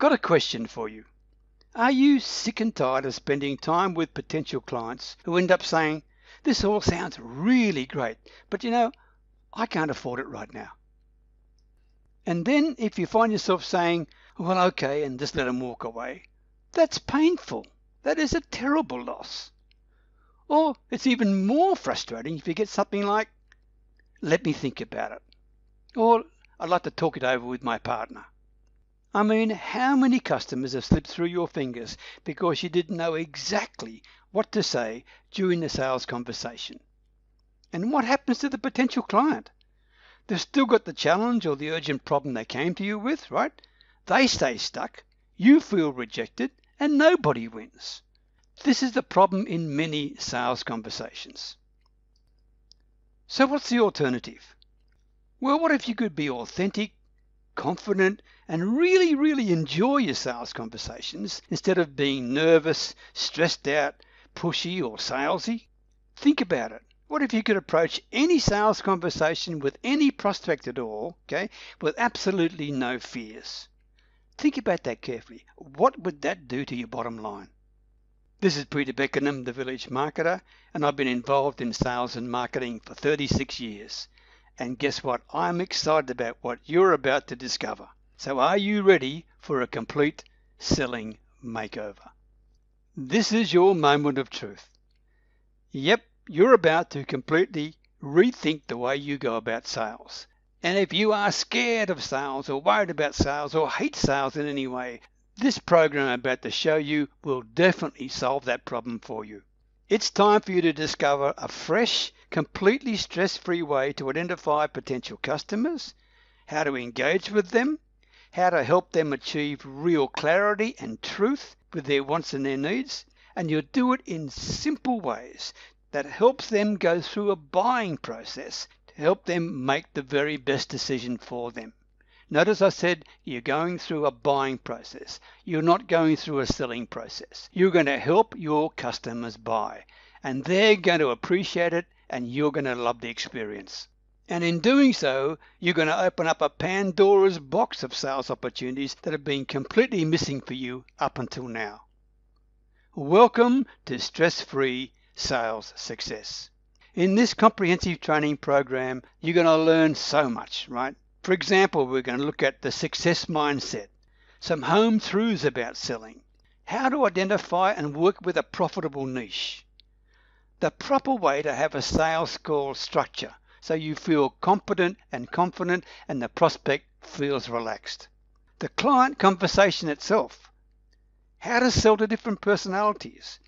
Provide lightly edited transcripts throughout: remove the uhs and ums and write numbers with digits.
Got a question for you. Are you sick and tired of spending time with potential clients who end up saying, "This all sounds really great, but I can't afford it right now"? And then if you find yourself saying, "Well, okay," and just let them walk away, that's painful. That is a terrible loss. Or it's even more frustrating if you get something like, "Let me think about it," or "I'd like to talk it over with my partner." I mean, how many customers have slipped through your fingers because you didn't know exactly what to say during the sales conversation? And what happens to the potential client? They've still got the challenge or the urgent problem they came to you with, right? They stay stuck, you feel rejected, and nobody wins. This is the problem in many sales conversations. So what's the alternative? Well, what if you could be authentic, confident, and really enjoy your sales conversations instead of being nervous, stressed out, pushy, or salesy? Think about it. What if you could approach any sales conversation with any prospect at all, with absolutely no fears? Think about that carefully. What would that do to your bottom line? This is Peter Beckenham, the Village Marketer, and I've been involved in sales and marketing for 36 years. And guess what? I'm excited about what you're about to discover. So are you ready for a complete selling makeover? This is your moment of truth. Yep, you're about to completely rethink the way you go about sales. And if you are scared of sales or worried about sales or hate sales in any way, this program I'm about to show you will definitely solve that problem for you. It's time for you to discover a fresh, completely stress-free way to identify potential customers, how to engage with them, how to help them achieve real clarity and truth with their wants and their needs, and you'll do it in simple ways that helps them go through a buying process to help them make the very best decision for them. Notice I said you're going through a buying process. You're not going through a selling process. You're going to help your customers buy, and they're going to appreciate it, and you're going to love the experience. And in doing so, you're going to open up a Pandora's box of sales opportunities that have been completely missing for you up until now. Welcome to Stress-Free Sales Success. In this comprehensive training program, you're going to learn so much, right? For example, we're going to look at the success mindset, some home truths about selling, how to identify and work with a profitable niche, the proper way to have a sales call structure so you feel competent and confident and the prospect feels relaxed, the client conversation itself, how to sell to different personalities,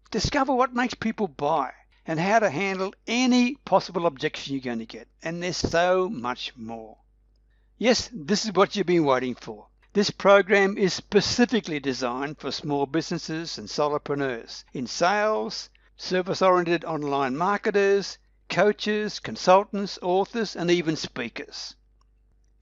discover what makes people buy, and how to handle any possible objection you're going to get. And there's so much more. Yes, this is what you've been waiting for. This program is specifically designed for small businesses and solopreneurs in sales, service-oriented online marketers, coaches, consultants, authors, and even speakers.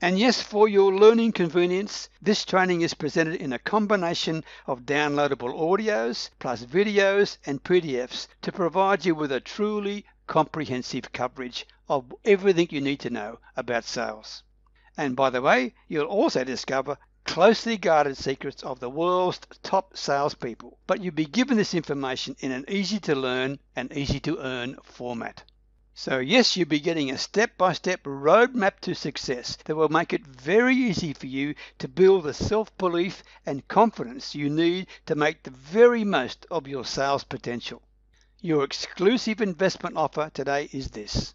And yes, for your learning convenience, this training is presented in a combination of downloadable audios plus videos and PDFs to provide you with a truly comprehensive coverage of everything you need to know about sales. And by the way, you'll also discover closely guarded secrets of the world's top salespeople. But you'll be given this information in an easy to learn and easy to earn format. So yes, you'll be getting a step-by-step roadmap to success that will make it very easy for you to build the self-belief and confidence you need to make the very most of your sales potential. Your exclusive investment offer today is this.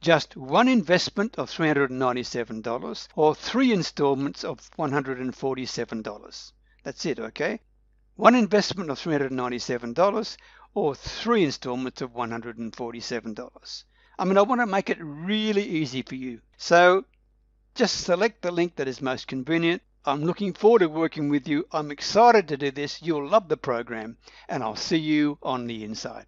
Just one investment of $397 or 3 installments of $147. That's it, okay? One investment of $397 or 3 installments of $147. I want to make it really easy for you. So just select the link that is most convenient. I'm looking forward to working with you. I'm excited to do this. You'll love the program, and I'll see you on the inside.